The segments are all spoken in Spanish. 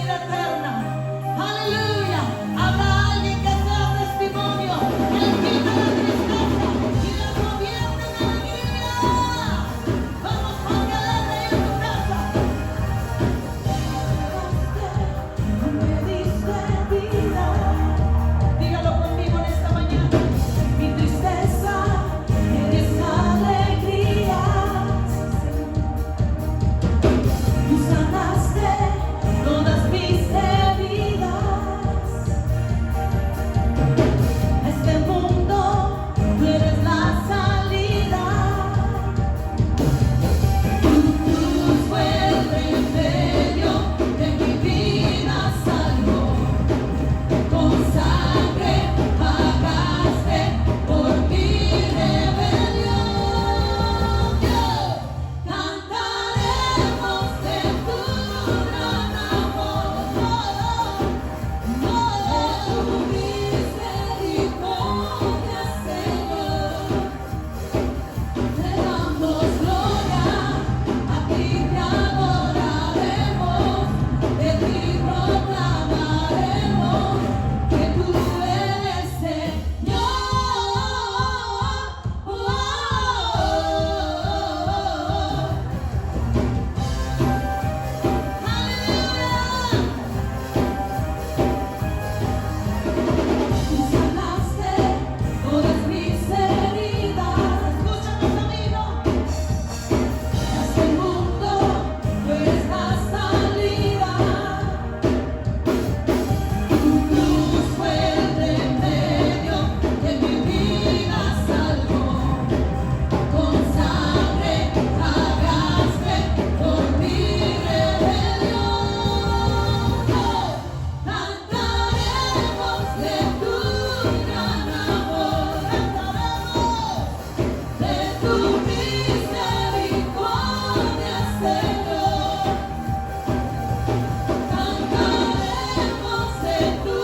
vida eterna. Aleluya. Habrá alguien que sea testimonio. Él quita la tristeza y la convierte en alegría. Vamos, ponte alegre en tu casa. Me diste vida. Dígalo conmigo en esta mañana. Mi tristeza eres alegría. Tú sanaste todas mis heridas. Este mundo, tú eres la salida. Tu cruz fue el remedio de mi vida, salvó. Con sangre pagaste por mi rebelión. Cantaremos de tu gran amor, de tu misericordia, Señor. Te damos gloria, a ti te adoraremos, de ti proclamaremos que tú eres Señor. Tú sanaste todas mis heridas. Escúchanos, amigos. Este mundo, tú eres la salida. Tu cruz fue el remedio que mi vida salvó. Con sangre pagaste por mi rebelión. Cantaremos de tu gran amor, cantaremos de tu misericordia, Señor. Cantaremos de tu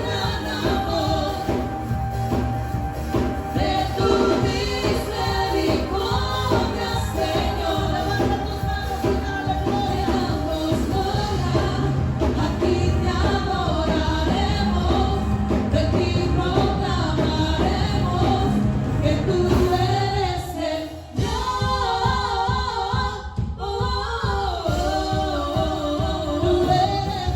gran amor, de tu misericordia, Señor. Levanta tus manos y dale gloria. Damos gloria, a ti te adoraremos, de ti proclamaremos que tú eres Señor. Tú eres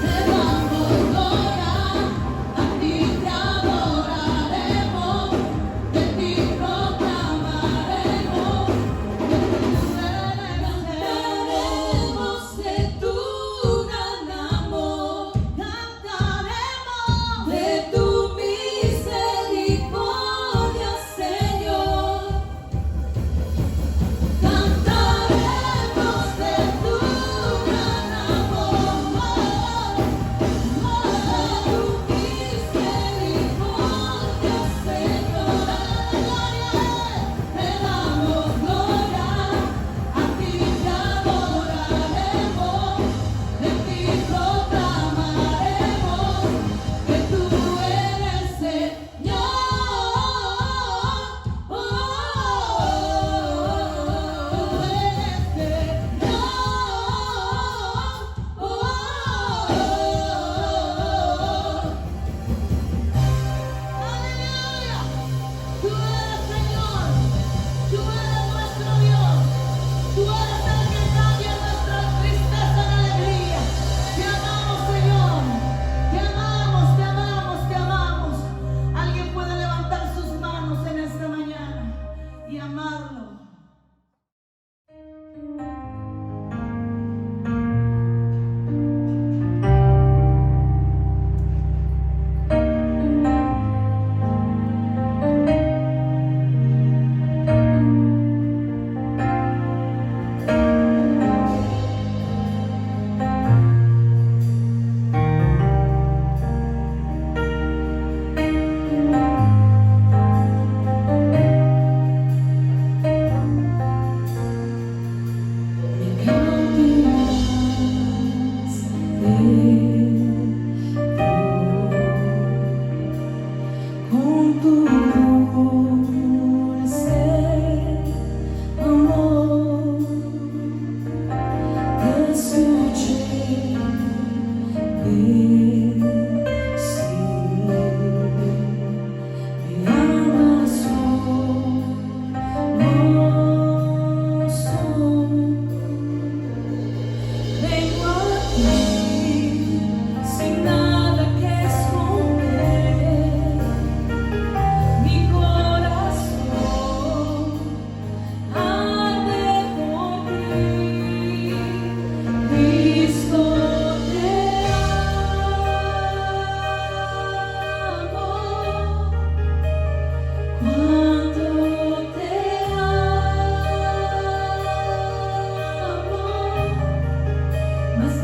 Te damos gloria, a ti te adoraremos, de ti proclamaremos que tú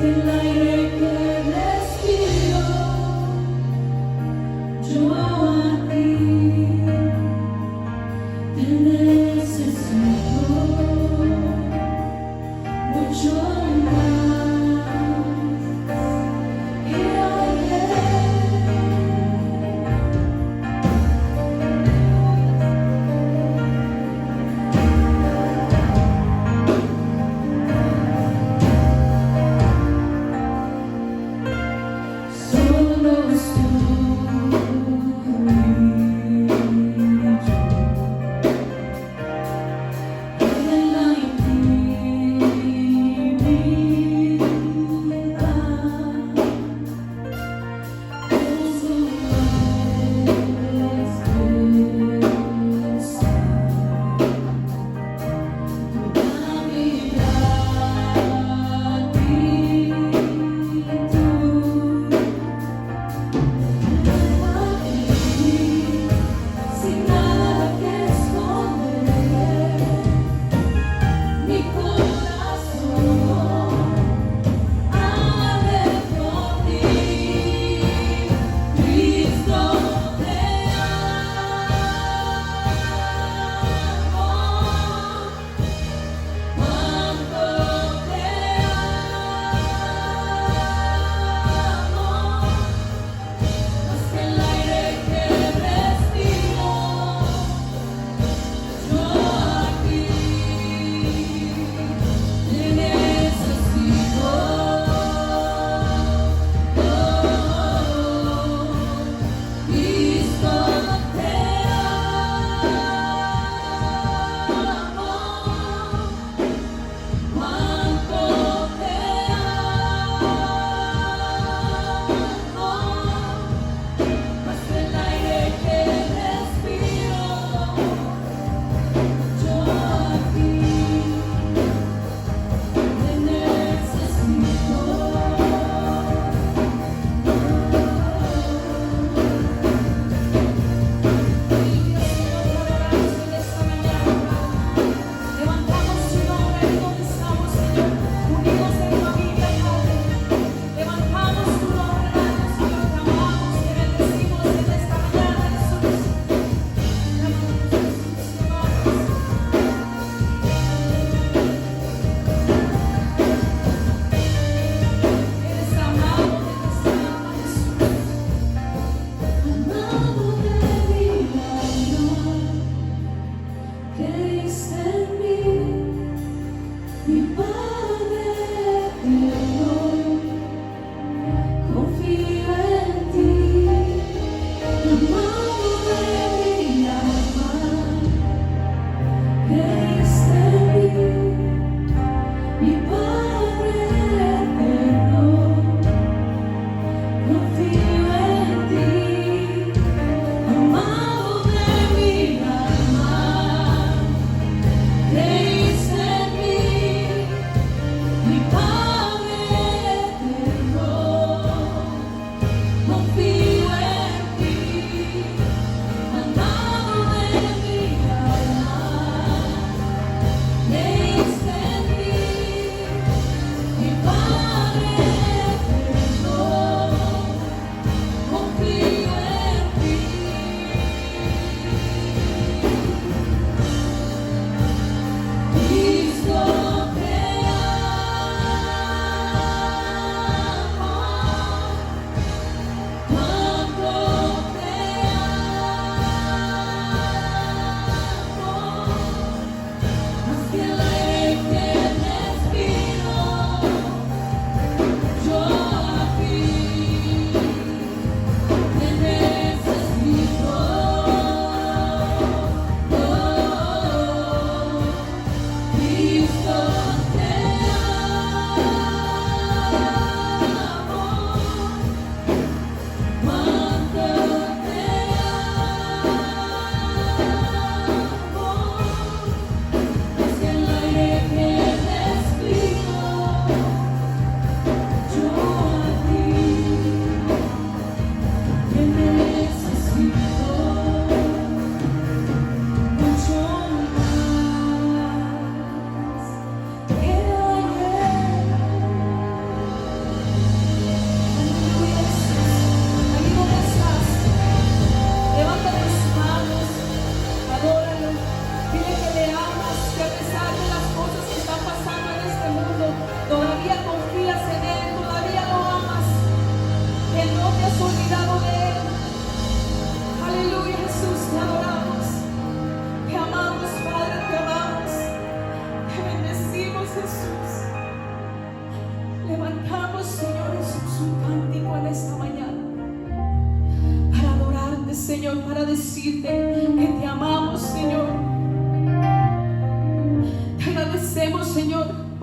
el aire que respiro, yo a ti te necesito mucho más. Y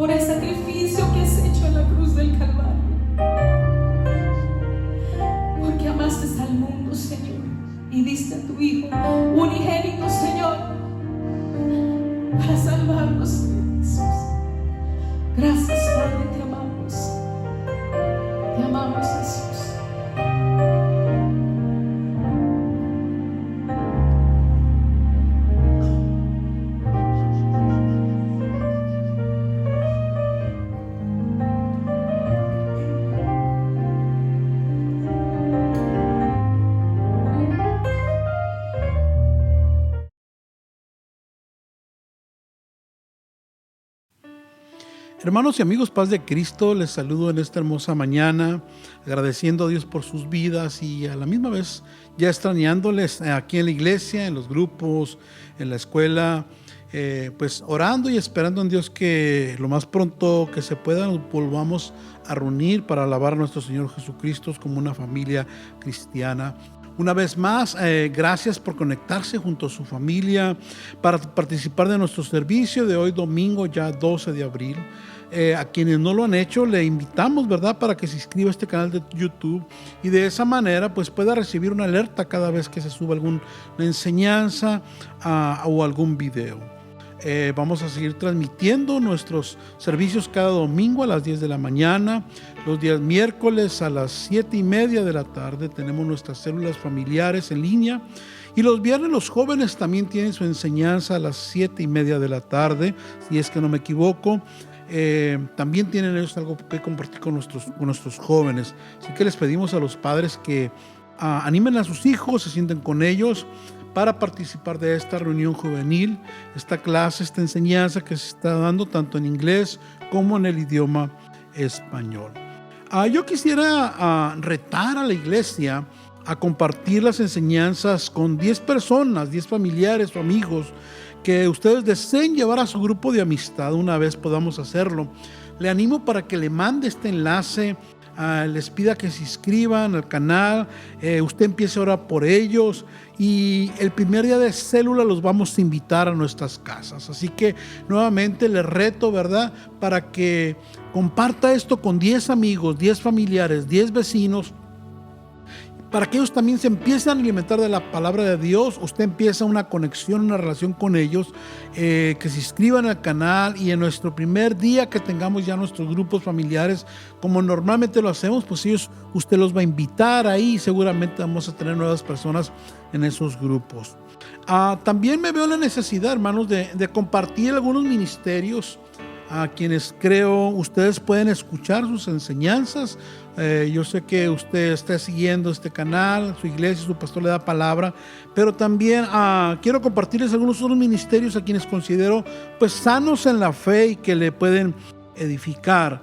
por el sacrificio que has hecho en la cruz del Calvario. Porque amaste al mundo, Señor, y diste a tu Hijo unigénito, Señor, para salvarnos, Jesús. Gracias, Padre, te amamos. Te amamos, Jesús. Hermanos y amigos, paz de Cristo, les saludo en esta hermosa mañana, agradeciendo a Dios por sus vidas y a la misma vez ya extrañándoles aquí en la iglesia, en los grupos, en la escuela, pues orando y esperando en Dios que lo más pronto que se pueda nos volvamos a reunir para alabar a nuestro Señor Jesucristo como una familia cristiana. Una vez más, gracias por conectarse junto a su familia para participar de nuestro servicio de hoy domingo, ya 12 de abril. A quienes no lo han hecho, le invitamos, ¿verdad?, para que se inscriba a este canal de YouTube y de esa manera pues pueda recibir una alerta cada vez que se suba alguna enseñanza o algún video. Vamos a seguir transmitiendo nuestros servicios cada domingo a las 10 de la mañana. Los días miércoles a las 7:30 de la tarde tenemos nuestras células familiares en línea. Y los viernes los jóvenes también tienen su enseñanza a las 7:30 de la tarde, si es que no me equivoco. También tienen ellos algo que compartir con nuestros jóvenes. Así que les pedimos a los padres que animen a sus hijos, se sienten con ellos para participar de esta reunión juvenil, esta clase, esta enseñanza que se está dando tanto en inglés como en el idioma español. Yo quisiera retar a la iglesia a compartir las enseñanzas con 10 personas, 10 familiares o amigos que ustedes deseen llevar a su grupo de amistad. Una vez podamos hacerlo, le animo para que le mande este enlace, les pida que se inscriban al canal, usted empiece a orar por ellos y el primer día de célula los vamos a invitar a nuestras casas. Así que nuevamente les reto, ¿verdad?, para que comparta esto con 10 amigos, 10 familiares, 10 vecinos, para que ellos también se empiecen a alimentar de la palabra de Dios. Usted empieza una conexión, una relación con ellos, que se inscriban al canal y en nuestro primer día que tengamos ya nuestros grupos familiares, como normalmente lo hacemos, pues usted los va a invitar ahí y seguramente vamos a tener nuevas personas en esos grupos. También me veo la necesidad, hermanos, de compartir algunos ministerios a quienes creo ustedes pueden escuchar sus enseñanzas. Yo sé que usted está siguiendo este canal, su iglesia, su pastor le da palabra, pero también quiero compartirles algunos otros ministerios a quienes considero pues sanos en la fe y que le pueden edificar.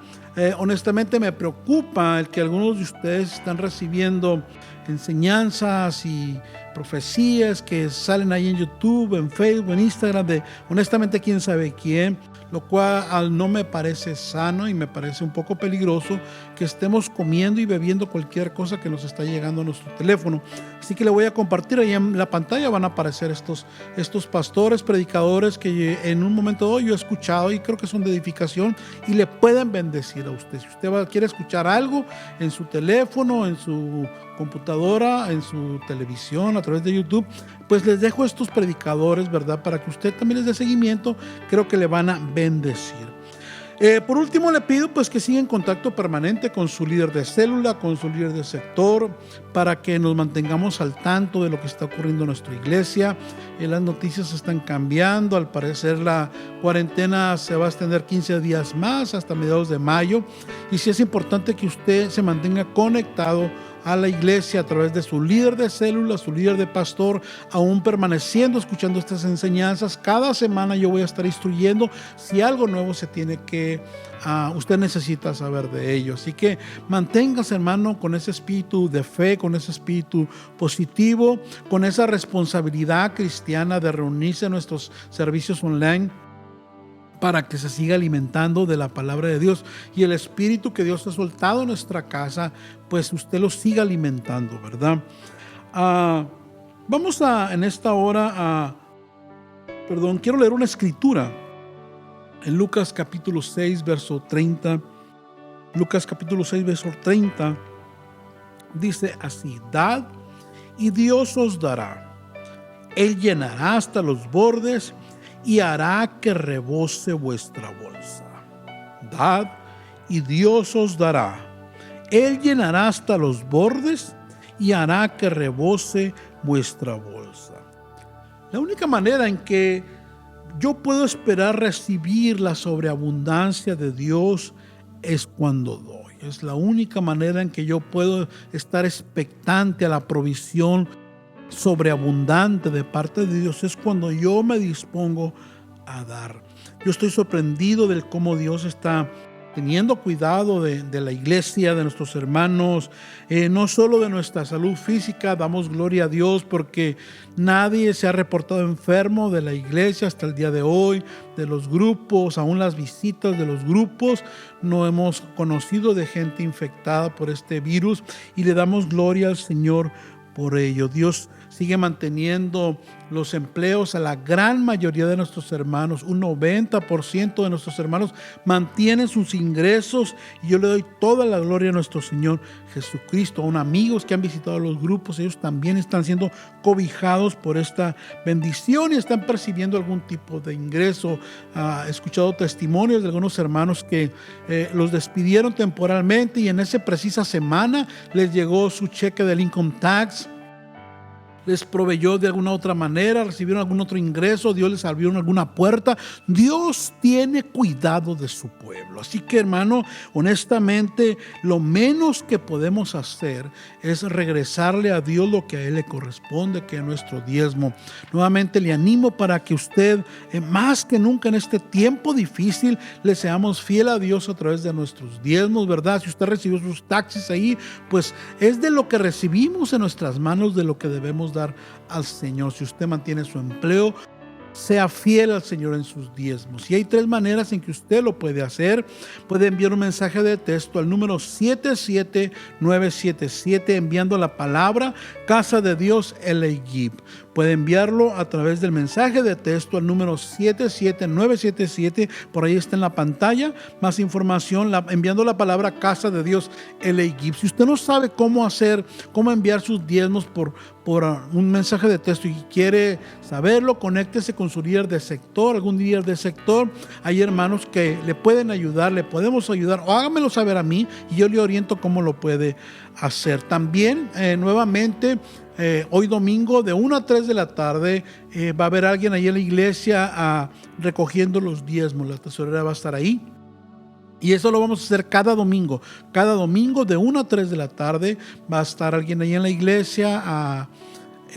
Honestamente me preocupa el que algunos de ustedes están recibiendo enseñanzas y profecías que salen ahí en YouTube, en Facebook, en Instagram, de honestamente quién sabe quién, lo cual no me parece sano y me parece un poco peligroso que estemos comiendo y bebiendo cualquier cosa que nos está llegando a nuestro teléfono. Así que le voy a compartir ahí en la pantalla, van a aparecer estos pastores, predicadores que en un momento dado yo he escuchado y creo que son de edificación y le pueden bendecir a usted. Si usted quiere escuchar algo en su teléfono, en su computadora, en su televisión, a través de YouTube, pues les dejo estos predicadores, ¿verdad?, para que usted también les dé seguimiento. Creo que le van a bendecir. Por último, le pido pues que siga en contacto permanente con su líder de célula, con su líder de sector, para que nos mantengamos al tanto de lo que está ocurriendo en nuestra iglesia. Las noticias están cambiando, al parecer la cuarentena se va a extender 15 días más hasta mediados de mayo, y sí es importante que usted se mantenga conectado a la iglesia a través de su líder de célula, su líder de pastor, aún permaneciendo, escuchando estas enseñanzas. Cada semana yo voy a estar instruyendo si algo nuevo se tiene que, usted necesita saber de ello. Así que manténgase, hermano, con ese espíritu de fe, con ese espíritu positivo, con esa responsabilidad cristiana de reunirse en nuestros servicios online, para que se siga alimentando de la palabra de Dios y el espíritu que Dios ha soltado en nuestra casa, pues usted lo siga alimentando, ¿verdad? Vamos en esta hora quiero leer una escritura En Lucas capítulo 6, verso 30. Lucas capítulo 6, verso 30. Dice así: dad y Dios os dará. Él llenará hasta los bordes y hará que rebose vuestra bolsa. Dad y Dios os dará. Él llenará hasta los bordes y hará que rebose vuestra bolsa. La única manera en que yo puedo esperar recibir la sobreabundancia de Dios es cuando doy. Es la única manera en que yo puedo estar expectante a la provisión sobreabundante de parte de Dios, es cuando yo me dispongo a dar. Yo estoy sorprendido del cómo Dios está teniendo cuidado de la iglesia, de nuestros hermanos, no solo de nuestra salud física. Damos gloria a Dios porque nadie se ha reportado enfermo de la iglesia hasta el día de hoy, de los grupos, aún las visitas de los grupos. No hemos conocido de gente infectada por este virus y le damos gloria al Señor por ello. Dios sigue manteniendo los empleos a la gran mayoría de nuestros hermanos. Un 90% de nuestros hermanos mantienen sus ingresos y yo le doy toda la gloria a nuestro Señor Jesucristo. Aún amigos que han visitado los grupos, ellos también están siendo cobijados por esta bendición y están percibiendo algún tipo de ingreso. He escuchado testimonios de algunos hermanos que los despidieron temporalmente y en esa precisa semana les llegó su cheque del income tax. Les proveyó de alguna otra manera, recibieron algún otro ingreso, Dios les abrió alguna puerta. Dios tiene cuidado de su pueblo. Así que, hermano, honestamente, lo menos que podemos hacer es regresarle a Dios lo que a Él le corresponde, que es nuestro diezmo. Nuevamente le animo para que usted, más que nunca en este tiempo difícil, le seamos fiel a Dios a través de nuestros diezmos, ¿verdad? Si usted recibió sus taxis ahí, pues es de lo que recibimos en nuestras manos, de lo que debemos dar al Señor. Si usted mantiene su empleo, sea fiel al Señor en sus diezmos. Y hay 3 maneras en que usted lo puede hacer. Puede enviar un mensaje de texto al número 77977 enviando la palabra Casa de Dios LA Give. Puede enviarlo a través del mensaje de texto al número 77977. Por ahí está en la pantalla. Más información enviando la palabra Casa de Dios LA Give. Si usted no sabe cómo enviar sus diezmos por un mensaje de texto y quiere saberlo, conéctese con su líder de sector, algún líder de sector. Hay hermanos que le pueden ayudar, le podemos ayudar, o hágamelo saber a mí y yo le oriento cómo lo puede hacer. También, nuevamente, hoy domingo de 1 a 3 de la tarde va a haber alguien ahí en la iglesia recogiendo los diezmos. La tesorera va a estar ahí. Y eso lo vamos a hacer cada domingo. Cada domingo de 1 a 3 de la tarde va a estar alguien ahí en la iglesia.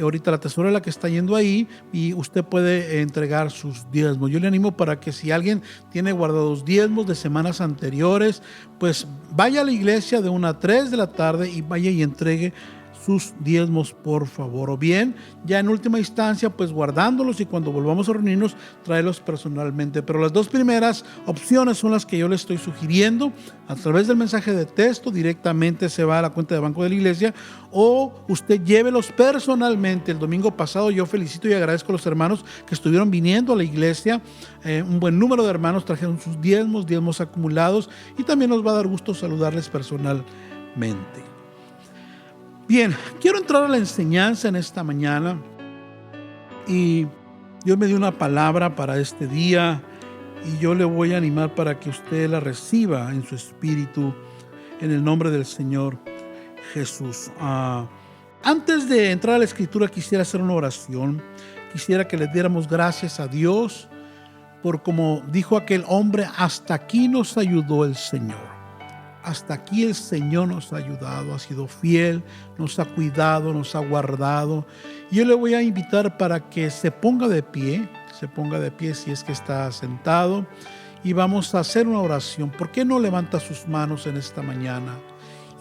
Ahorita la tesorera que está yendo ahí y usted puede entregar sus diezmos. Yo le animo para que si alguien tiene guardados diezmos de semanas anteriores, pues vaya a la iglesia de 1 a 3 de la tarde y vaya y entregue sus diezmos, por favor. O bien, ya en última instancia, pues guardándolos y cuando volvamos a reunirnos, tráelos personalmente. Pero las 2 primeras opciones son las que yo le estoy sugiriendo. A través del mensaje de texto, directamente se va a la cuenta de banco de la iglesia, o usted llévelos personalmente. El domingo pasado yo felicito y agradezco a los hermanos que estuvieron viniendo a la iglesia. Un buen número de hermanos trajeron sus diezmos acumulados, y también nos va a dar gusto saludarles personalmente. Bien, quiero entrar a la enseñanza en esta mañana y Dios me dio una palabra para este día y yo le voy a animar para que usted la reciba en su espíritu en el nombre del Señor Jesús. Antes de entrar a la escritura quisiera hacer una oración. Quisiera que le diéramos gracias a Dios por, como dijo aquel hombre, hasta aquí nos ayudó el Señor. Hasta aquí el Señor nos ha ayudado, ha sido fiel, nos ha cuidado, nos ha guardado. Yo le voy a invitar para que se ponga de pie si es que está sentado, y vamos a hacer una oración. ¿Por qué no levanta sus manos en esta mañana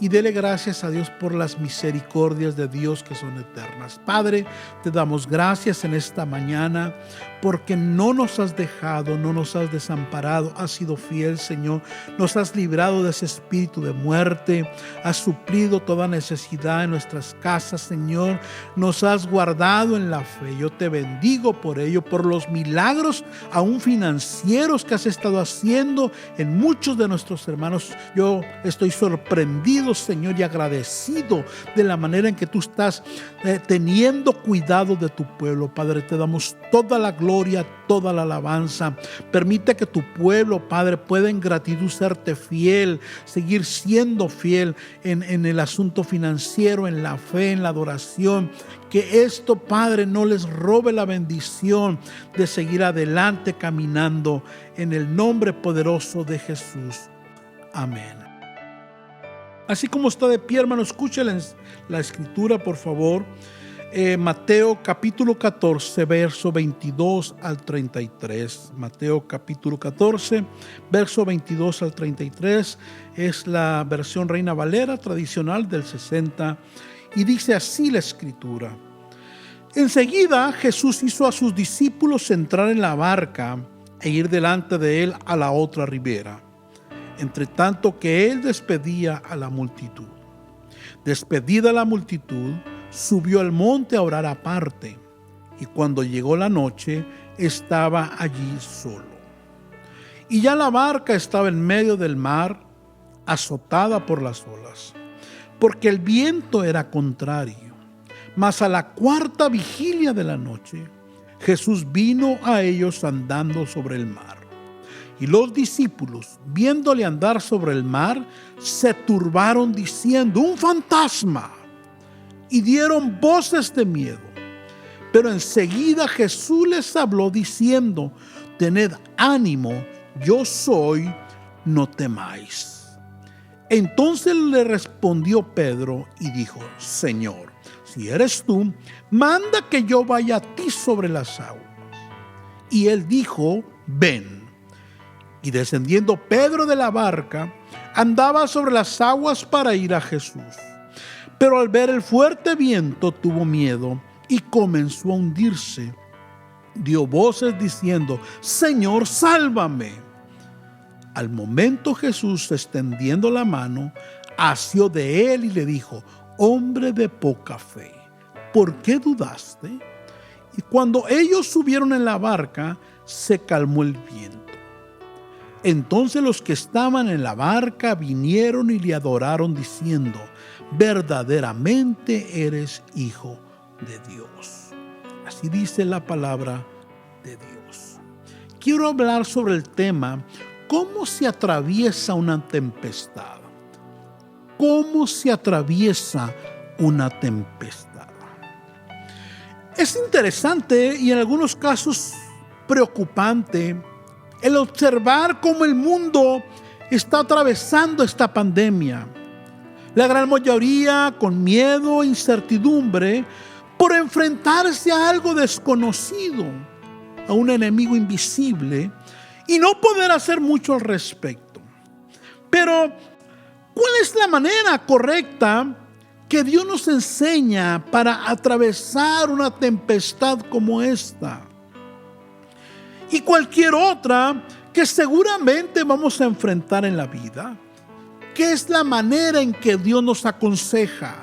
y dele gracias a Dios por las misericordias de Dios que son eternas. Padre, te damos gracias en esta mañana porque no nos has dejado, no nos has desamparado, has sido fiel, Señor. Nos has librado de ese espíritu de muerte, has suplido toda necesidad en nuestras casas, Señor. Nos has guardado en la fe. Yo te bendigo por ello, por los milagros aún financieros que has estado haciendo en muchos de nuestros hermanos. Yo estoy sorprendido, Señor, y agradecido de la manera en que tú estás teniendo cuidado de tu pueblo. Padre, te damos toda la gloria, toda la alabanza. Permite que tu pueblo, Padre, pueda en gratitud serte fiel, seguir siendo fiel en el asunto financiero, en la fe, en la adoración. Que esto, Padre, no les robe la bendición de seguir adelante caminando en el nombre poderoso de Jesús. Amén. Así como está de pie, hermano, escuche la escritura, por favor. Mateo capítulo 14, verso 22 al 33. Mateo capítulo 14, verso 22 al 33. Es la versión Reina Valera tradicional del 60. Y dice así la escritura: enseguida Jesús hizo a sus discípulos entrar en la barca e ir delante de él a la otra ribera, entre tanto que él despedía a la multitud. Despedida la multitud, subió al monte a orar aparte, y cuando llegó la noche, estaba allí solo. Y ya la barca estaba en medio del mar, azotada por las olas, porque el viento era contrario. Mas a la cuarta vigilia de la noche, Jesús vino a ellos andando sobre el mar. Y los discípulos, viéndole andar sobre el mar, se turbaron diciendo: ¡un fantasma! Y dieron voces de miedo. Pero enseguida Jesús les habló diciendo: tened ánimo, yo soy, no temáis. Entonces le respondió Pedro y dijo: Señor, si eres tú, manda que yo vaya a ti sobre las aguas. Y él dijo: ven. Y descendiendo Pedro de la barca, andaba sobre las aguas para ir a Jesús. Pero al ver el fuerte viento tuvo miedo y comenzó a hundirse. Dio voces diciendo: Señor, sálvame. Al momento Jesús, extendiendo la mano, asió de él y le dijo: hombre de poca fe, ¿por qué dudaste? Y cuando ellos subieron en la barca, se calmó el viento. Entonces los que estaban en la barca vinieron y le adoraron diciendo: verdaderamente eres Hijo de Dios. Así dice la palabra de Dios. Quiero hablar sobre el tema: ¿cómo se atraviesa una tempestad? ¿Cómo se atraviesa una tempestad? Es interesante y en algunos casos preocupante el observar cómo el mundo está atravesando esta pandemia. La gran mayoría con miedo e incertidumbre por enfrentarse a algo desconocido, a un enemigo invisible, y no poder hacer mucho al respecto. Pero, ¿cuál es la manera correcta que Dios nos enseña para atravesar una tempestad como esta? Y cualquier otra que seguramente vamos a enfrentar en la vida. ¿Qué es la manera en que Dios nos aconseja?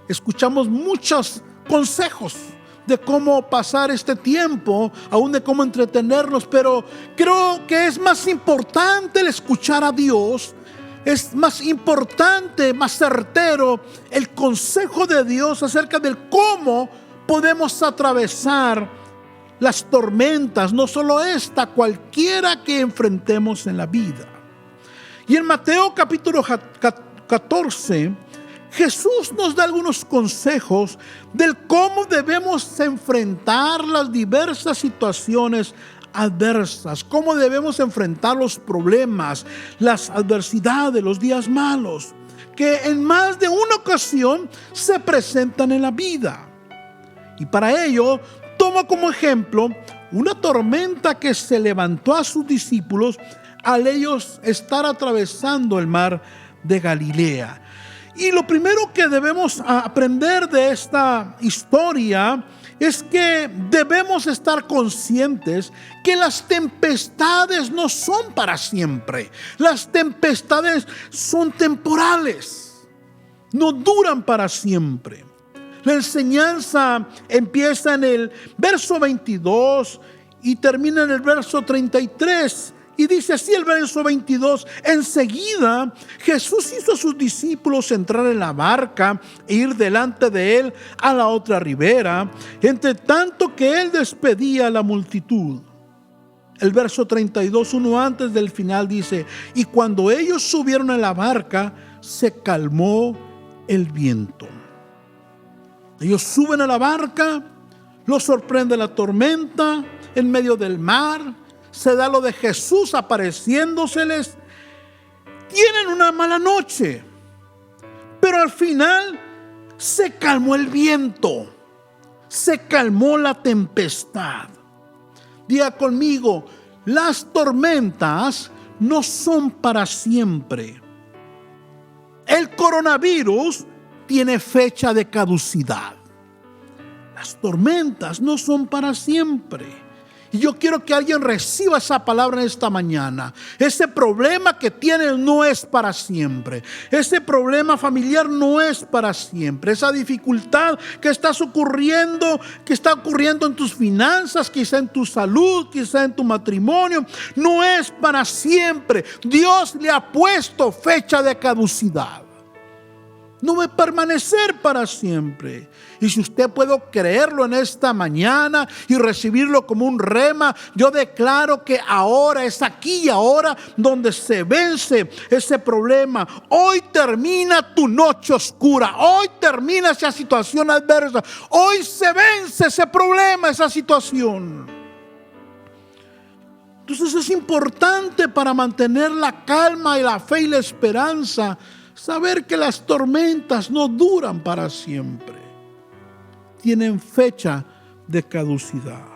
Escuchamos muchos consejos de cómo pasar este tiempo, aún de cómo entretenernos, pero creo que es más importante el escuchar a Dios. Es más importante, más certero el consejo de Dios acerca del cómo podemos atravesar las tormentas, no solo esta, cualquiera que enfrentemos en la vida. Y en Mateo capítulo 14, Jesús nos da algunos consejos del cómo debemos enfrentar las diversas situaciones adversas, cómo debemos enfrentar los problemas, las adversidades, los días malos, que en más de una ocasión se presentan en la vida. Y para ello, toma como ejemplo una tormenta que se levantó a sus discípulos al ellos estar atravesando el mar de Galilea. Y lo primero que debemos aprender de esta historia es que debemos estar conscientes que las tempestades no son para siempre. Las tempestades son temporales, no duran para siempre. La enseñanza empieza en el verso 22 y termina en el verso 33. Y dice así el verso 22: enseguida Jesús hizo a sus discípulos entrar en la barca e ir delante de él a la otra ribera, entre tanto que él despedía a la multitud. El verso 32, uno antes del final, dice: y cuando ellos subieron a la barca, se calmó el viento. Ellos suben a la barca, los sorprende la tormenta en medio del mar. Se da lo de Jesús apareciéndoseles. Tienen una mala noche, pero al final se calmó el viento, se calmó la tempestad. Diga conmigo: las tormentas no son para siempre. El coronavirus tiene fecha de caducidad. Las tormentas no son para siempre. Y yo quiero que alguien reciba esa palabra en esta mañana. Ese problema que tienes no es para siempre. Ese problema familiar no es para siempre. Esa dificultad que está ocurriendo en tus finanzas, quizá en tu salud, quizá en tu matrimonio, no es para siempre. Dios le ha puesto fecha de caducidad. No va a permanecer para siempre. Y si usted puede creerlo en esta mañana y recibirlo como un rema, yo declaro que ahora es aquí y ahora donde se vence ese problema. Hoy termina tu noche oscura. Hoy termina esa situación adversa. Hoy se vence ese problema, esa situación. Entonces es importante, para mantener la calma y la fe y la esperanza, saber que las tormentas no duran para siempre. Tienen fecha de caducidad.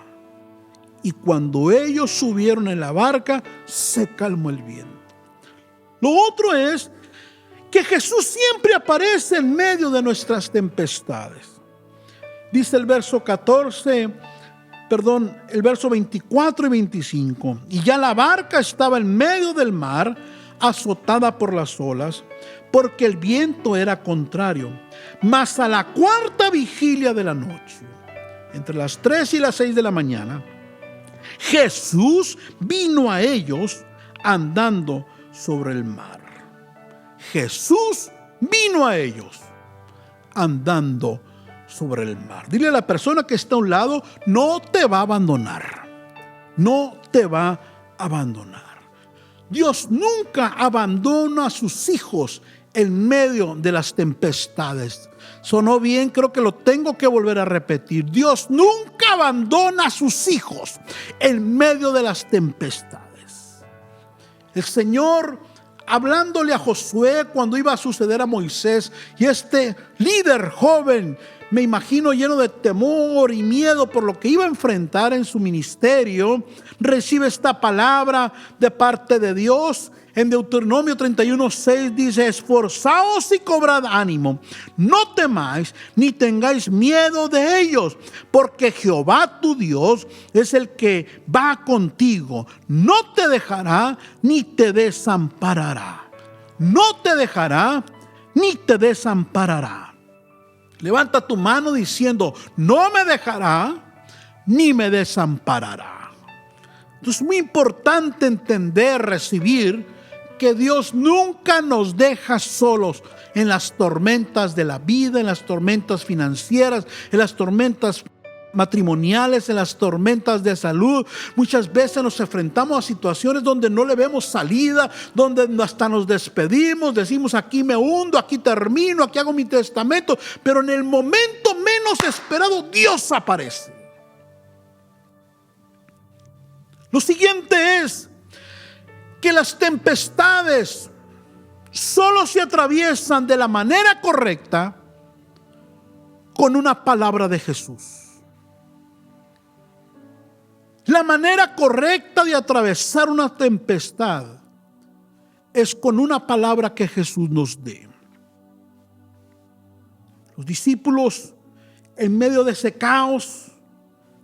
Y cuando ellos subieron en la barca, se calmó el viento. Lo otro es que Jesús siempre aparece en medio de nuestras tempestades. Dice el verso 24 y 25. Y ya la barca estaba en medio del mar, azotada por las olas, porque el viento era contrario. Mas a la cuarta vigilia de la noche, entre las 3 y las 6 de la mañana, Jesús vino a ellos andando sobre el mar. Jesús vino a ellos andando sobre el mar. Dile a la persona que está a un lado: no te va a abandonar. No te va a abandonar. Dios nunca abandona a sus hijos en medio de las tempestades. Sonó bien, creo que lo tengo que volver a repetir. Dios nunca abandona a sus hijos en medio de las tempestades. El Señor, hablándole a Josué cuando iba a suceder a Moisés, y este líder joven, me imagino lleno de temor y miedo por lo que iba a enfrentar en su ministerio, recibe esta palabra de parte de Dios. En Deuteronomio 31:6 dice: esforzaos y cobrad ánimo, no temáis ni tengáis miedo de ellos, porque Jehová tu Dios es el que va contigo, no te dejará ni te desamparará. No te dejará ni te desamparará. Levanta tu mano diciendo: no me dejará ni me desamparará. Entonces es muy importante entender, recibir, que Dios nunca nos deja solos en las tormentas de la vida, en las tormentas financieras, en las tormentas matrimoniales, en las tormentas de salud. Muchas veces nos enfrentamos a situaciones donde no le vemos salida, donde hasta nos despedimos, decimos: aquí me hundo, aquí termino, aquí hago mi testamento. Pero en el momento menos esperado, Dios aparece. Lo siguiente es que las tempestades solo se atraviesan de la manera correcta con una palabra de Jesús. La manera correcta de atravesar una tempestad es con una palabra que Jesús nos dé. Los discípulos, en medio de ese caos,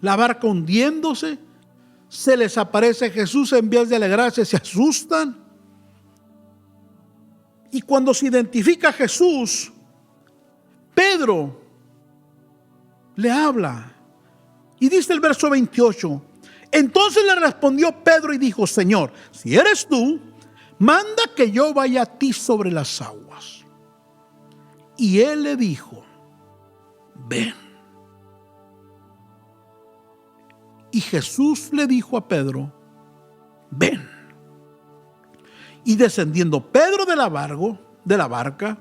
la barca hundiéndose, se les aparece Jesús, en vez de alegrarse se asustan. Y cuando se identifica a Jesús, Pedro le habla y dice el verso 28: entonces le respondió Pedro y dijo: Señor, si eres tú, manda que yo vaya a ti sobre las aguas. Y él le dijo: ven. Y Jesús le dijo a Pedro: ven. Y descendiendo Pedro de la barca,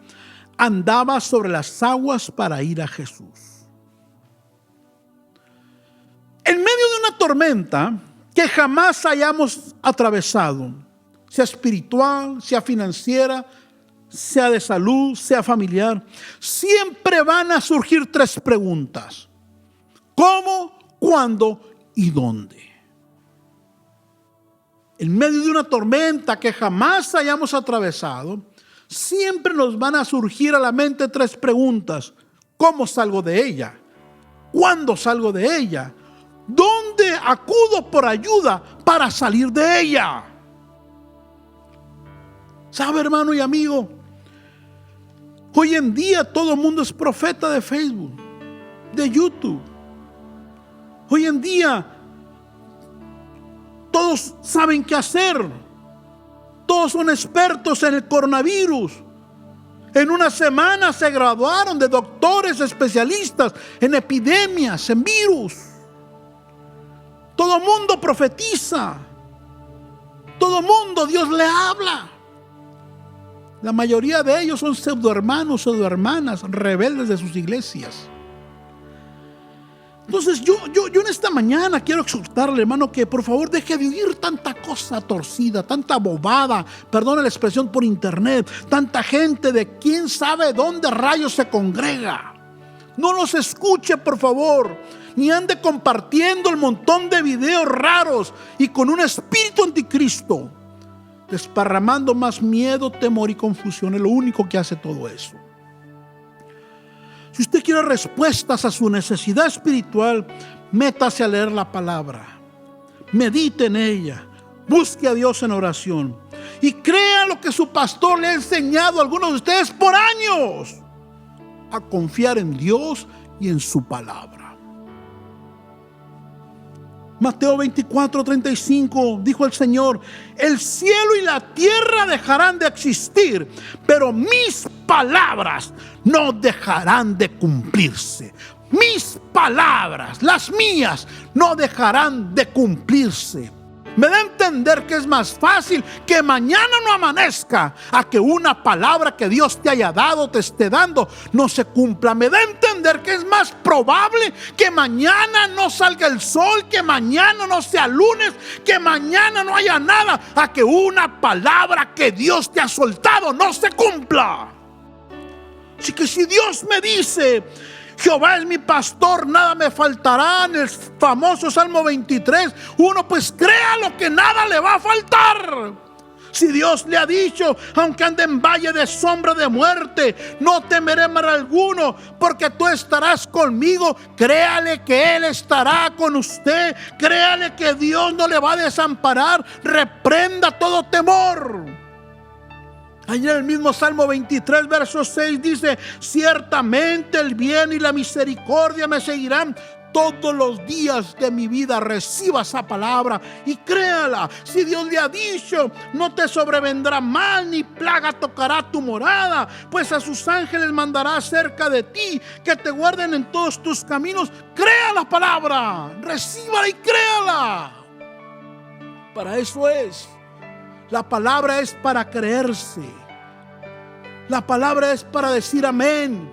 andaba sobre las aguas para ir a Jesús. En medio de una tormenta que jamás hayamos atravesado, sea espiritual, sea financiera, sea de salud, sea familiar, siempre van a surgir tres preguntas: ¿cómo, cuándo y dónde? En medio de una tormenta que jamás hayamos atravesado, siempre nos van a surgir a la mente tres preguntas: ¿cómo salgo de ella? ¿Cuándo salgo de ella? ¿Dónde acudo por ayuda para salir de ella? ¿Sabe, hermano y amigo? Hoy en día todo el mundo es profeta de Facebook, de YouTube. Hoy en día todos saben qué hacer. Todos son expertos en el coronavirus. En una semana se graduaron de doctores especialistas en epidemias, en virus. Todo el mundo profetiza. Todo el mundo Dios le habla. La mayoría de ellos son pseudohermanos, pseudohermanas, rebeldes de sus iglesias. Entonces yo en esta mañana quiero exhortarle, hermano, que por favor deje de oír tanta cosa torcida, tanta bobada, perdone la expresión, por internet, tanta gente de quién sabe dónde rayos se congrega. No los escuche, por favor, ni ande compartiendo el montón de videos raros y con un espíritu anticristo, desparramando más miedo, temor y confusión. Es lo único que hace todo eso. Si usted quiere respuestas a su necesidad espiritual, métase a leer la palabra, medite en ella, busque a Dios en oración y crea lo que su pastor le ha enseñado a algunos de ustedes por años: a confiar en Dios y en su palabra. Mateo 24:35 dijo el Señor: el cielo y la tierra dejarán de existir, pero mis palabras no dejarán de cumplirse. Mis palabras, las mías, no dejarán de cumplirse. Me da a entender que es más fácil que mañana no amanezca a que una palabra que Dios te haya dado, te esté dando, no se cumpla. Me da a entender que es más probable que mañana no salga el sol, que mañana no sea lunes, que mañana no haya nada, a que una palabra que Dios te ha soltado no se cumpla. Así que si Dios me dice: Jehová es mi pastor, nada me faltará, en el famoso Salmo 23, uno pues créalo que nada le va a faltar. Si Dios le ha dicho: aunque ande en valle de sombra de muerte, no temeré mal alguno, porque tú estarás conmigo. Créale que Él estará con usted. Créale que Dios no le va a desamparar. Reprenda todo temor. Allí en el mismo Salmo 23, verso 6 dice: ciertamente el bien y la misericordia me seguirán todos los días de mi vida. Reciba esa palabra y créala. Si Dios le ha dicho: no te sobrevendrá mal, ni plaga tocará tu morada, pues a sus ángeles mandará cerca de ti, que te guarden en todos tus caminos. Crea la palabra, recíbala y créala. Para eso es. La palabra es para creerse. La palabra es para decir amén,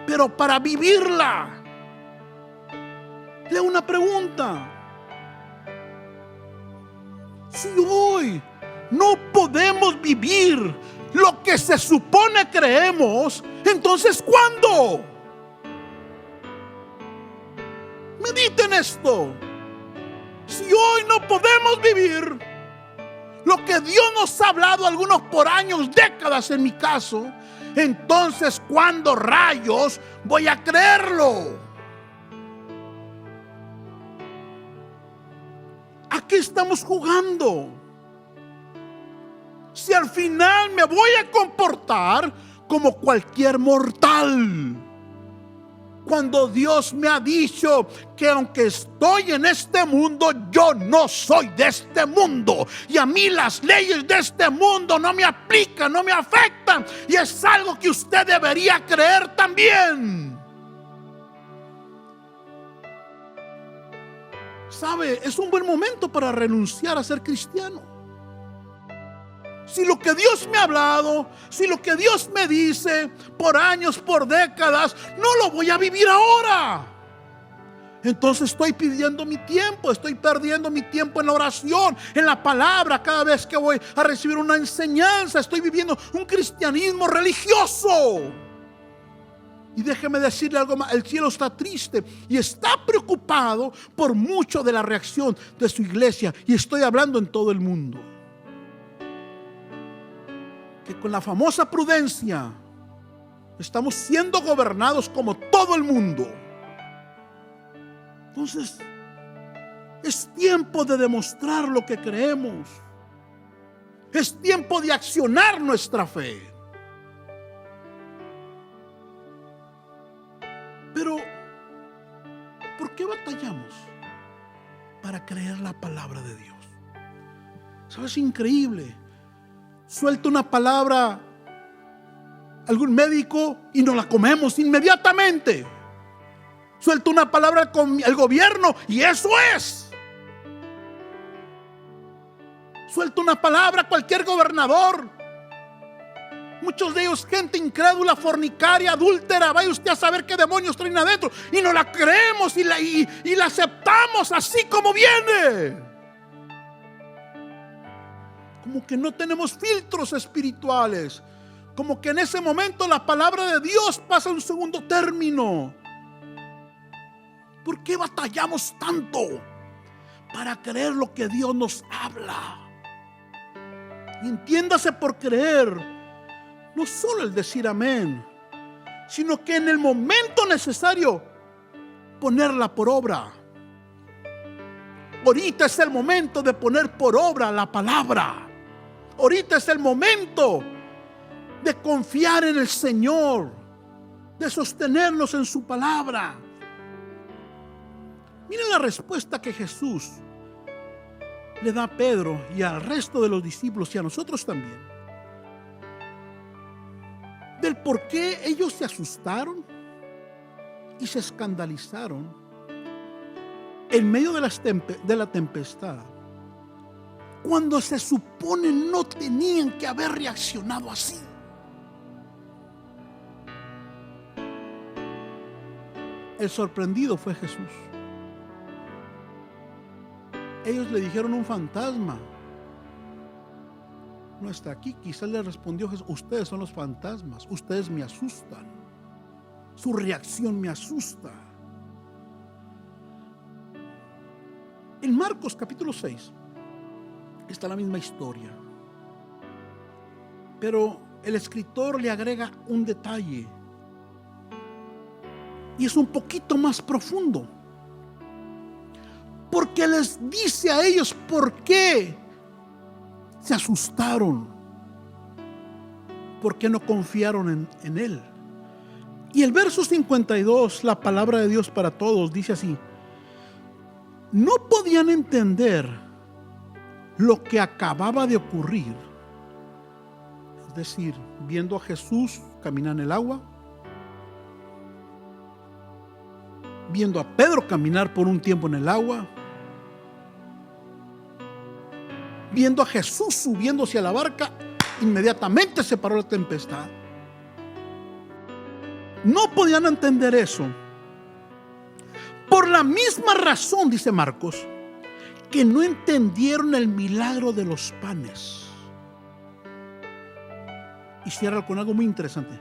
pero para vivirla. Le hago una pregunta. Si hoy no podemos vivir lo que se supone creemos, entonces ¿cuándo? Mediten esto. Si hoy no podemos vivir lo que Dios nos ha hablado, algunos por años, décadas en mi caso, entonces ¿cuándo rayos voy a creerlo? ¿A qué estamos jugando? Si al final me voy a comportar como cualquier mortal, cuando Dios me ha dicho que aunque estoy en este mundo, yo no soy de este mundo, y a mí las leyes de este mundo no me aplican, no me afectan, y es algo que usted debería creer también. ¿Sabe? Es un buen momento para renunciar a ser cristiano. Si lo que Dios me ha hablado, si lo que Dios me dice por años, por décadas, no lo voy a vivir ahora, entonces estoy pidiendo mi tiempo, estoy perdiendo mi tiempo en la oración, en la palabra. Cada vez que voy a recibir una enseñanza, estoy viviendo un cristianismo religioso. Y déjeme decirle algo más: el cielo está triste y está preocupado por mucho de la reacción de su iglesia, y estoy hablando en todo el mundo, que con la famosa prudencia estamos siendo gobernados como todo el mundo. Entonces es tiempo de demostrar lo que creemos, es tiempo de accionar nuestra fe. Pero ¿por qué batallamos para creer la palabra de Dios? ¿Sabes? Es increíble. Suelta una palabra algún médico y nos la comemos inmediatamente. Suelta una palabra con el gobierno y eso es. Suelta una palabra cualquier gobernador. Muchos de ellos gente incrédula, fornicaria, adúltera. Vaya usted a saber qué demonios traen adentro, y no la creemos y la aceptamos así como viene. Como que no tenemos filtros espirituales, como que en ese momento la palabra de Dios pasa a un segundo término. ¿Por qué batallamos tanto para creer lo que Dios nos habla? Y entiéndase por creer no solo el decir amén, sino que en el momento necesario ponerla por obra. Ahorita es el momento de poner por obra la palabra. Ahorita es el momento de confiar en el Señor, de sostenernos en su palabra. Miren la respuesta que Jesús le da a Pedro y al resto de los discípulos, y a nosotros también, del por qué ellos se asustaron y se escandalizaron en medio de la tempestad, cuando se supone no tenían que haber reaccionado así. El sorprendido fue Jesús. Ellos le dijeron un fantasma. No está aquí. Quizás le respondió Jesús: ustedes son los fantasmas, ustedes me asustan, su reacción me asusta. En Marcos capítulo 6 está la misma historia, pero el escritor le agrega un detalle y es un poquito más profundo, porque les dice a ellos por qué se asustaron, por qué no confiaron en Él. Y el verso 52, la palabra de Dios para todos, dice así: no podían entender lo que acababa de ocurrir. Es decir, viendo a Jesús caminar en el agua, viendo a Pedro caminar por un tiempo en el agua, viendo a Jesús subiéndose a la barca, inmediatamente se paró la tempestad. No podían entender eso. Por la misma razón, dice Marcos, que no entendieron el milagro de los panes. Y cierra con algo muy interesante: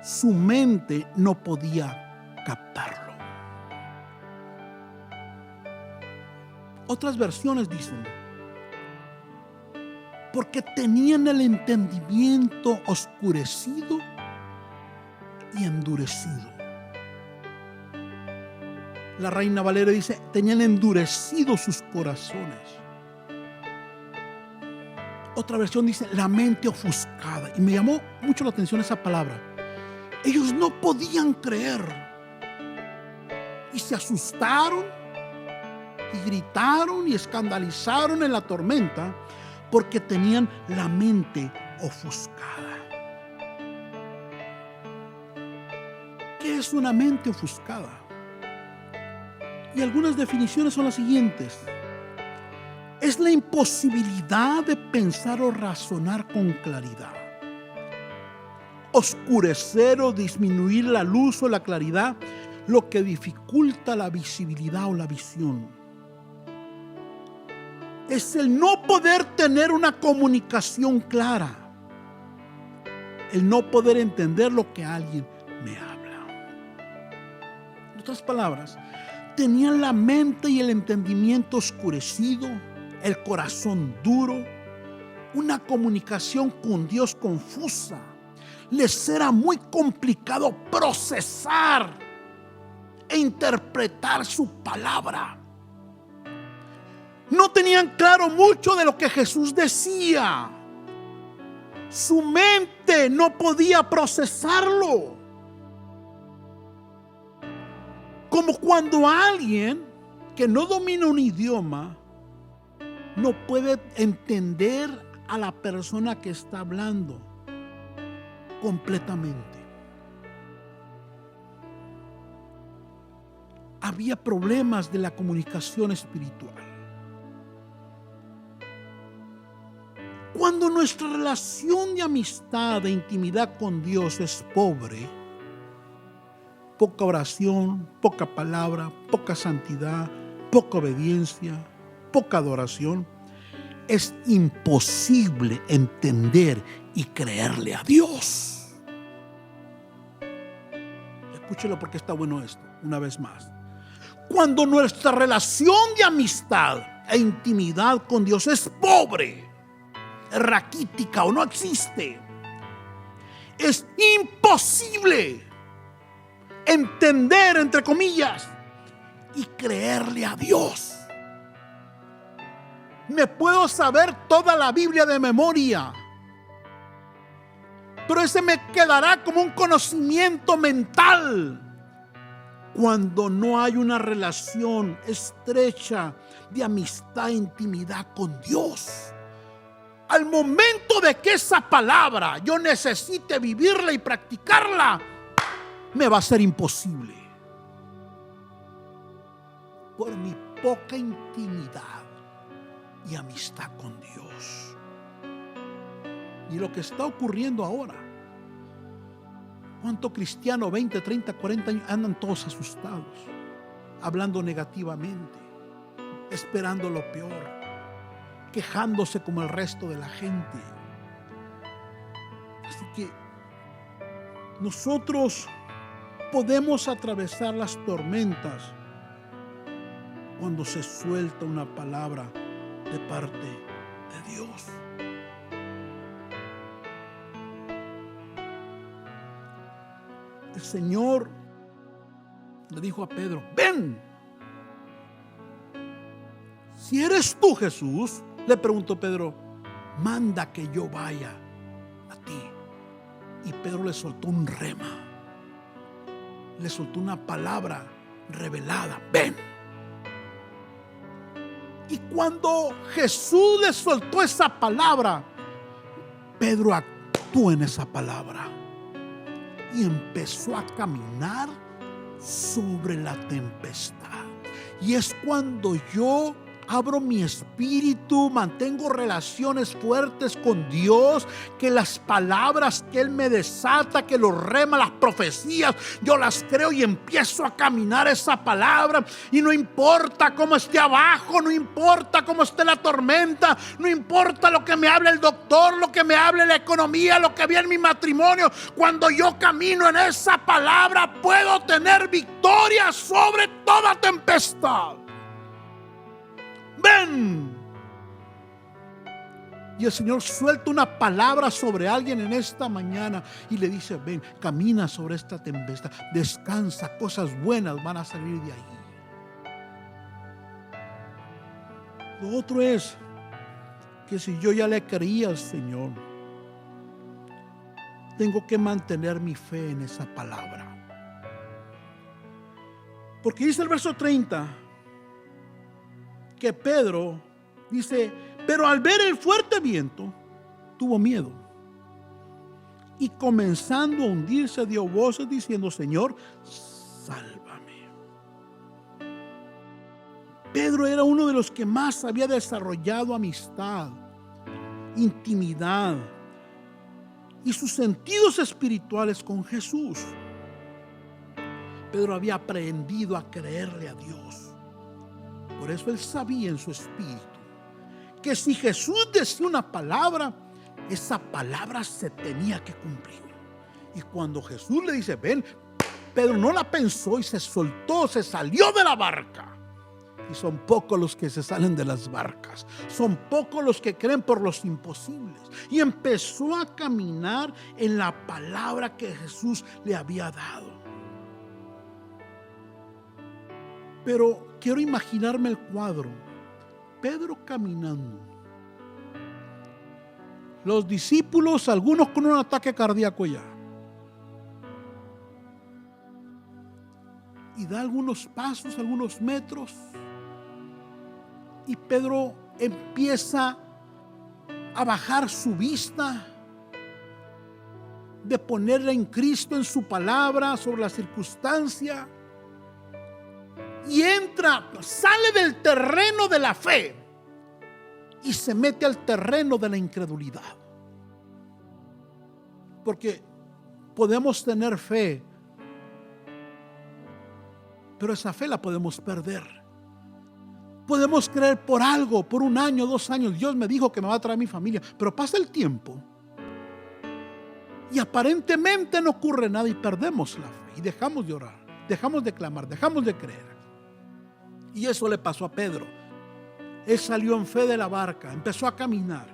su mente no podía captarlo. Otras versiones dicen porque tenían el entendimiento oscurecido y endurecido. La Reina Valera dice, tenían endurecidos sus corazones. Otra versión dice, la mente ofuscada. Y me llamó mucho la atención esa palabra. Ellos no podían creer. Y se asustaron, y gritaron, y escandalizaron en la tormenta, porque tenían la mente ofuscada. ¿Qué es una mente ofuscada? Y algunas definiciones son las siguientes. Es la imposibilidad de pensar o razonar con claridad. Oscurecer o disminuir la luz o la claridad, lo que dificulta la visibilidad o la visión. Es el no poder tener una comunicación clara. El no poder entender lo que alguien me habla. En otras palabras, tenían la mente y el entendimiento oscurecido, el corazón duro, una comunicación con Dios confusa. Les era muy complicado procesar e interpretar su palabra. No tenían claro mucho de lo que Jesús decía. Su mente no podía procesarlo. Como cuando alguien que no domina un idioma no puede entender a la persona que está hablando completamente. Había problemas de la comunicación espiritual. Cuando nuestra relación de amistad, de intimidad con Dios es pobre, poca oración, poca palabra, poca santidad, poca obediencia, poca adoración, es imposible entender y creerle a Dios. Escúchelo porque está bueno esto, una vez más. Cuando nuestra relación de amistad e intimidad con Dios es pobre, raquítica o no existe, es imposible entender, entre comillas, y creerle a Dios. Me puedo saber toda la Biblia de memoria, pero ese me quedará como un conocimiento mental cuando no hay una relación estrecha de amistad e intimidad con Dios. Al momento de que esa palabra yo necesite vivirla y practicarla, me va a ser imposible por mi poca intimidad y amistad con Dios. Y lo que está ocurriendo ahora, ¿cuánto cristiano 20, 30, 40 años andan todos asustados, hablando negativamente, esperando lo peor, quejándose como el resto de la gente? Así que nosotros podemos atravesar las tormentas cuando se suelta una palabra de parte de Dios. El Señor le dijo a Pedro: ven. Si eres tú, Jesús, le preguntó Pedro, manda que yo vaya a ti. Y Pedro le soltó un rema, le soltó una palabra revelada: ven. Y cuando Jesús le soltó esa palabra, Pedro actuó en esa palabra y empezó a caminar sobre la tempestad. Y es cuando yo abro mi espíritu, mantengo relaciones fuertes con Dios, que las palabras que Él me desata, que los remas, las profecías, yo las creo y empiezo a caminar esa palabra. Y no importa cómo esté abajo, no importa cómo esté la tormenta, no importa lo que me hable el doctor, lo que me hable la economía, lo que viene en mi matrimonio. Cuando yo camino en esa palabra, puedo tener victoria sobre toda tempestad. Ven. Y el Señor suelta una palabra sobre alguien en esta mañana y le dice: ven, camina sobre esta tempestad, descansa, cosas buenas van a salir de ahí. Lo otro es que si yo ya le creí al Señor, tengo que mantener mi fe en esa palabra. Porque dice el verso 30 que Pedro dice: pero al ver el fuerte viento, tuvo miedo. Y comenzando a hundirse, dio voces diciendo: Señor, sálvame. Pedro era uno de los que más había desarrollado amistad, intimidad y sus sentidos espirituales con Jesús. Pedro había aprendido a creerle a Dios. Por eso él sabía en su espíritu que si Jesús decía una palabra, esa palabra se tenía que cumplir. Y cuando Jesús le dice: ven, Pedro no la pensó y se soltó, se salió de la barca. Y son pocos los que se salen de las barcas, son pocos los que creen por los imposibles. Y empezó a caminar en la palabra que Jesús le había dado. Pero quiero imaginarme el cuadro: Pedro caminando, los discípulos, algunos con un ataque cardíaco ya, y da algunos pasos, algunos metros, y Pedro empieza a bajar su vista, de ponerla en Cristo, en su palabra, sobre la circunstancia, y entra, sale del terreno de la fe y se mete al terreno de la incredulidad. Porque podemos tener fe, pero esa fe la podemos perder. Podemos creer por algo, por 1 año, 2 años. Dios me dijo que me va a traer mi familia, pero pasa el tiempo y aparentemente no ocurre nada y perdemos la fe y dejamos de orar, dejamos de clamar, dejamos de creer. Y eso le pasó a Pedro. Él salió en fe de la barca, empezó a caminar,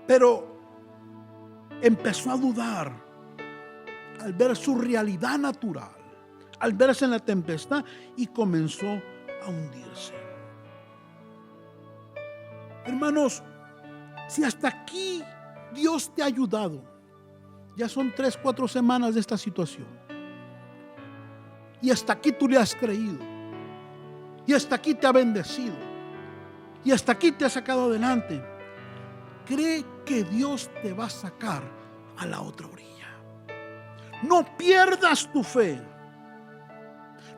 pero empezó a dudar al ver su realidad natural, al verse en la tempestad, y comenzó a hundirse. Hermanos, si hasta aquí Dios te ha ayudado, ya son 3, 4 semanas de esta situación, y hasta aquí tú le has creído, y hasta aquí te ha bendecido, y hasta aquí te ha sacado adelante, cree que Dios te va a sacar a la otra orilla. No pierdas tu fe.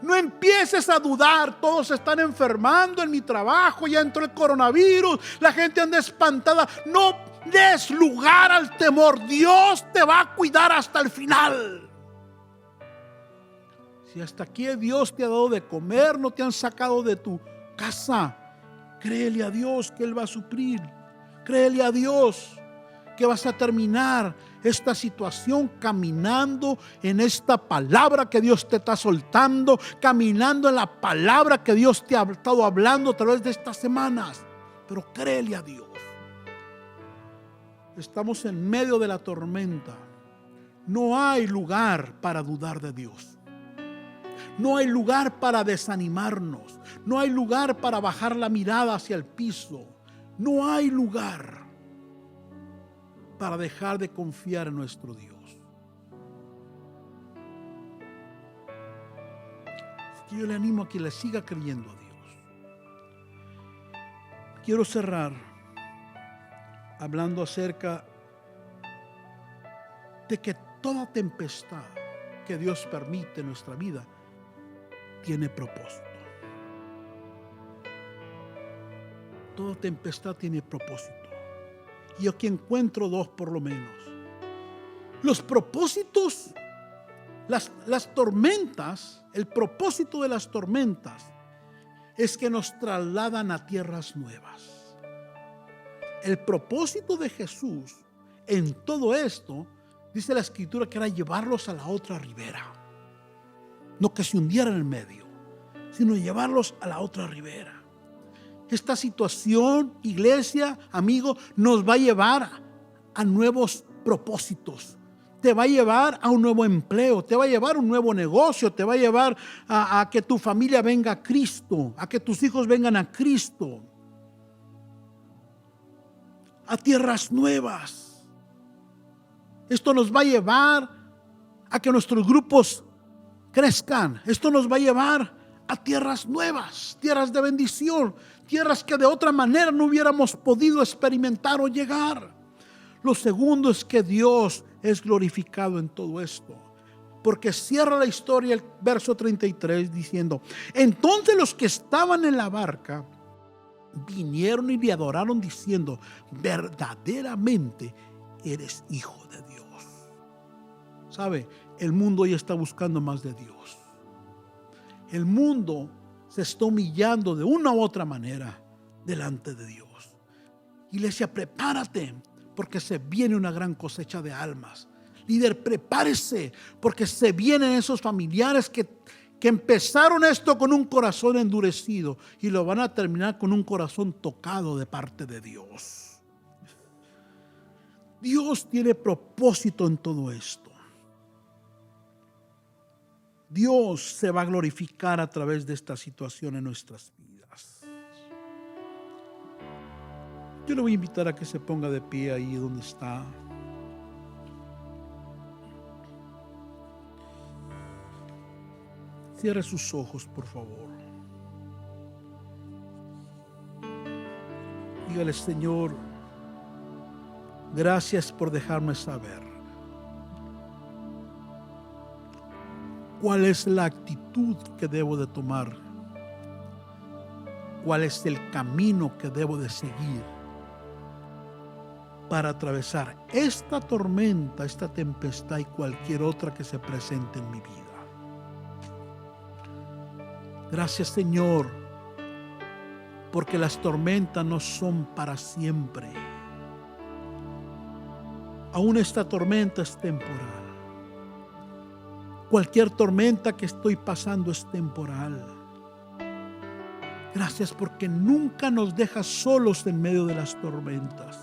No empieces a dudar. Todos se están enfermando en mi trabajo, ya entró el coronavirus, la gente anda espantada. No des lugar al temor. Dios te va a cuidar hasta el final. Si hasta aquí Dios te ha dado de comer, no te han sacado de tu casa, créele a Dios que Él va a suplir. Créele a Dios que vas a terminar esta situación caminando en esta palabra que Dios te está soltando, caminando en la palabra que Dios te ha estado hablando a través de estas semanas. Pero créele a Dios. Estamos en medio de la tormenta. No hay lugar para dudar de Dios. No hay lugar para desanimarnos. No hay lugar para bajar la mirada hacia el piso. No hay lugar para dejar de confiar en nuestro Dios. Así que yo le animo a que le siga creyendo a Dios. Quiero cerrar hablando acerca de que toda tempestad que Dios permite en nuestra vida tiene propósito. Toda tempestad tiene propósito. Y yo aquí encuentro 2 por lo menos. Los propósitos, las tormentas, el propósito de las tormentas es que nos trasladan a tierras nuevas. El propósito de Jesús en todo esto, dice la Escritura, que era llevarlos a la otra ribera. No que se hundieran en el medio, sino llevarlos a la otra ribera. esta situación, iglesia, amigo, nos va a llevar a nuevos propósitos. Te va a llevar a un nuevo empleo, te va a llevar a un nuevo negocio, te va a llevar a que tu familia venga a Cristo, a que tus hijos vengan a Cristo, a tierras nuevas. Esto nos va a llevar a que nuestros grupos crezcan. Esto nos va a llevar a tierras nuevas, tierras de bendición, tierras que de otra manera no hubiéramos podido experimentar o llegar. Lo segundo es que Dios es glorificado en todo esto, porque cierra la historia el verso 33 diciendo: entonces los que estaban en la barca vinieron y le adoraron diciendo: verdaderamente eres hijo de Dios. ¿Sabe? El mundo hoy está buscando más de Dios. El mundo se está humillando de una u otra manera delante de Dios. Iglesia, prepárate, porque se viene una gran cosecha de almas. Líder, prepárese, porque se vienen esos familiares que empezaron esto con un corazón endurecido y lo van a terminar con un corazón tocado de parte de Dios. Dios tiene propósito en todo esto. Dios se va a glorificar a través de esta situación en nuestras vidas. Yo le voy a invitar a que se ponga de pie ahí donde está. Cierre sus ojos, por favor. Dígale: Señor, gracias por dejarme saber cuál es la actitud que debo de tomar, cuál es el camino que debo de seguir para atravesar esta tormenta, esta tempestad y cualquier otra que se presente en mi vida. Gracias, Señor, porque las tormentas no son para siempre. Aún esta tormenta es temporal. Cualquier tormenta que estoy pasando es temporal. Gracias porque nunca nos dejas solos en medio de las tormentas.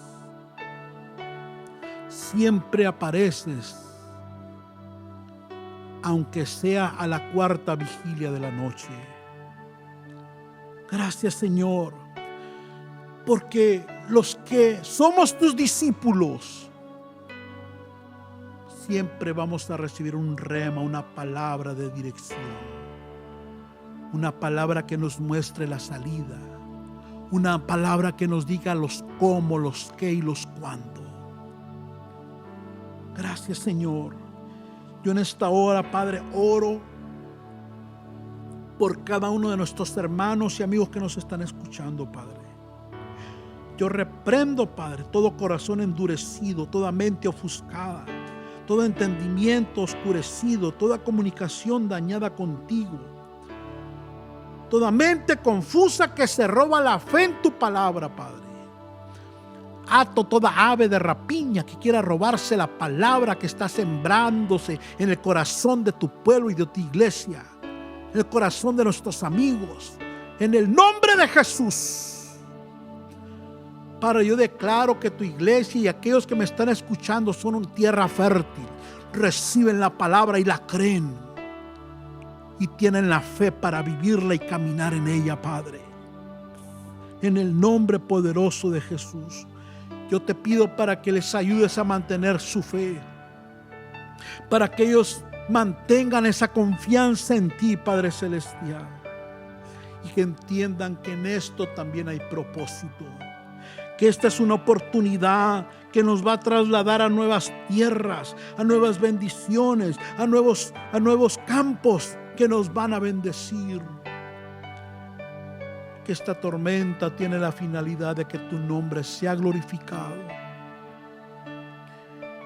Siempre apareces, aunque sea a la cuarta vigilia de la noche. Gracias, Señor, porque los que somos tus discípulos siempre vamos a recibir un rema, una palabra de dirección, una palabra que nos muestre la salida, una palabra que nos diga los cómo, los qué y los cuándo. Gracias, Señor. Yo en esta hora, Padre, oro por cada uno de nuestros hermanos y amigos que nos están escuchando, Padre. Yo reprendo, Padre, todo corazón endurecido, toda mente ofuscada, todo entendimiento oscurecido, toda comunicación dañada contigo, toda mente confusa que se roba la fe en tu palabra, Padre. Ato toda ave de rapiña que quiera robarse la palabra que está sembrándose en el corazón de tu pueblo y de tu iglesia, en el corazón de nuestros amigos, en el nombre de Jesús. Padre, yo declaro que tu iglesia y aquellos que me están escuchando son una tierra fértil. Reciben la palabra y la creen. Y tienen la fe para vivirla y caminar en ella, Padre. En el nombre poderoso de Jesús, yo te pido para que les ayudes a mantener su fe. Para que ellos mantengan esa confianza en ti, Padre Celestial. Y que entiendan que en esto también hay propósito. Que esta es una oportunidad que nos va a trasladar a nuevas tierras, a nuevas bendiciones, a nuevos campos que nos van a bendecir. Que esta tormenta tiene la finalidad de que tu nombre sea glorificado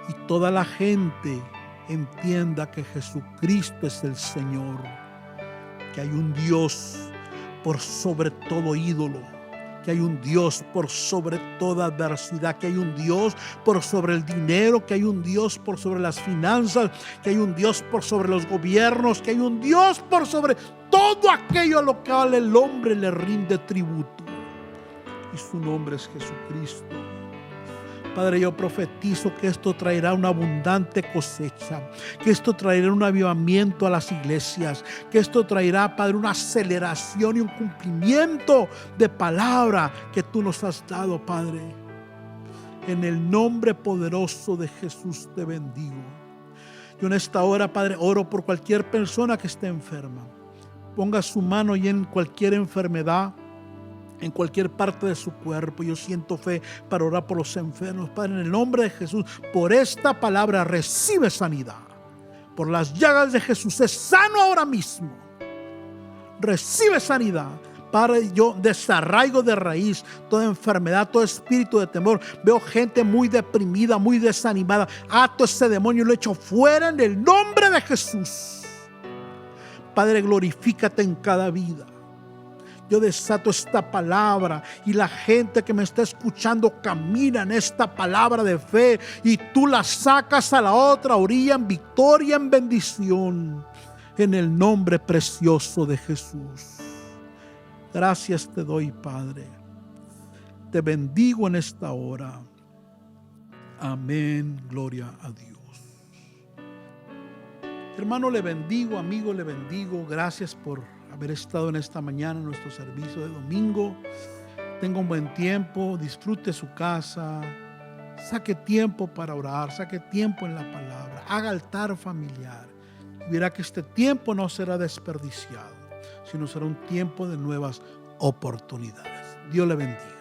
y toda la gente entienda que Jesucristo es el Señor, que hay un Dios por sobre todo ídolo, que hay un Dios por sobre toda adversidad, que hay un Dios por sobre el dinero, que hay un Dios por sobre las finanzas, que hay un Dios por sobre los gobiernos, que hay un Dios por sobre todo aquello a lo cual el hombre le rinde tributo. y su nombre es Jesucristo. Padre, yo profetizo que esto traerá una abundante cosecha, que esto traerá un avivamiento a las iglesias, que esto traerá, Padre, una aceleración y un cumplimiento de palabra que tú nos has dado, Padre. En el nombre poderoso de Jesús te bendigo. Yo en esta hora, Padre, oro por cualquier persona que esté enferma. Ponga su mano y en cualquier enfermedad, en cualquier parte de su cuerpo. Yo siento fe para orar por los enfermos. Padre, en el nombre de Jesús, por esta palabra recibe sanidad. Por las llagas de Jesús es sano ahora mismo. Recibe sanidad. Padre, yo desarraigo de raíz toda enfermedad, todo espíritu de temor. Veo gente muy deprimida, muy desanimada. Ato ese demonio y lo echo fuera en el nombre de Jesús. Padre, glorifícate en cada vida. Yo desato esta palabra y la gente que me está escuchando camina en esta palabra de fe y tú la sacas a la otra orilla en victoria, en bendición, en el nombre precioso de Jesús. Gracias te doy, Padre. Te bendigo en esta hora. Amén. Gloria a Dios. Hermano, le bendigo. Amigo, le bendigo. Gracias por haber estado en esta mañana en nuestro servicio de domingo. Tenga un buen tiempo, disfrute su casa, saque tiempo para orar, saque tiempo en la palabra, haga altar familiar. Verá que este tiempo no será desperdiciado, sino será un tiempo de nuevas oportunidades. Dios le bendiga.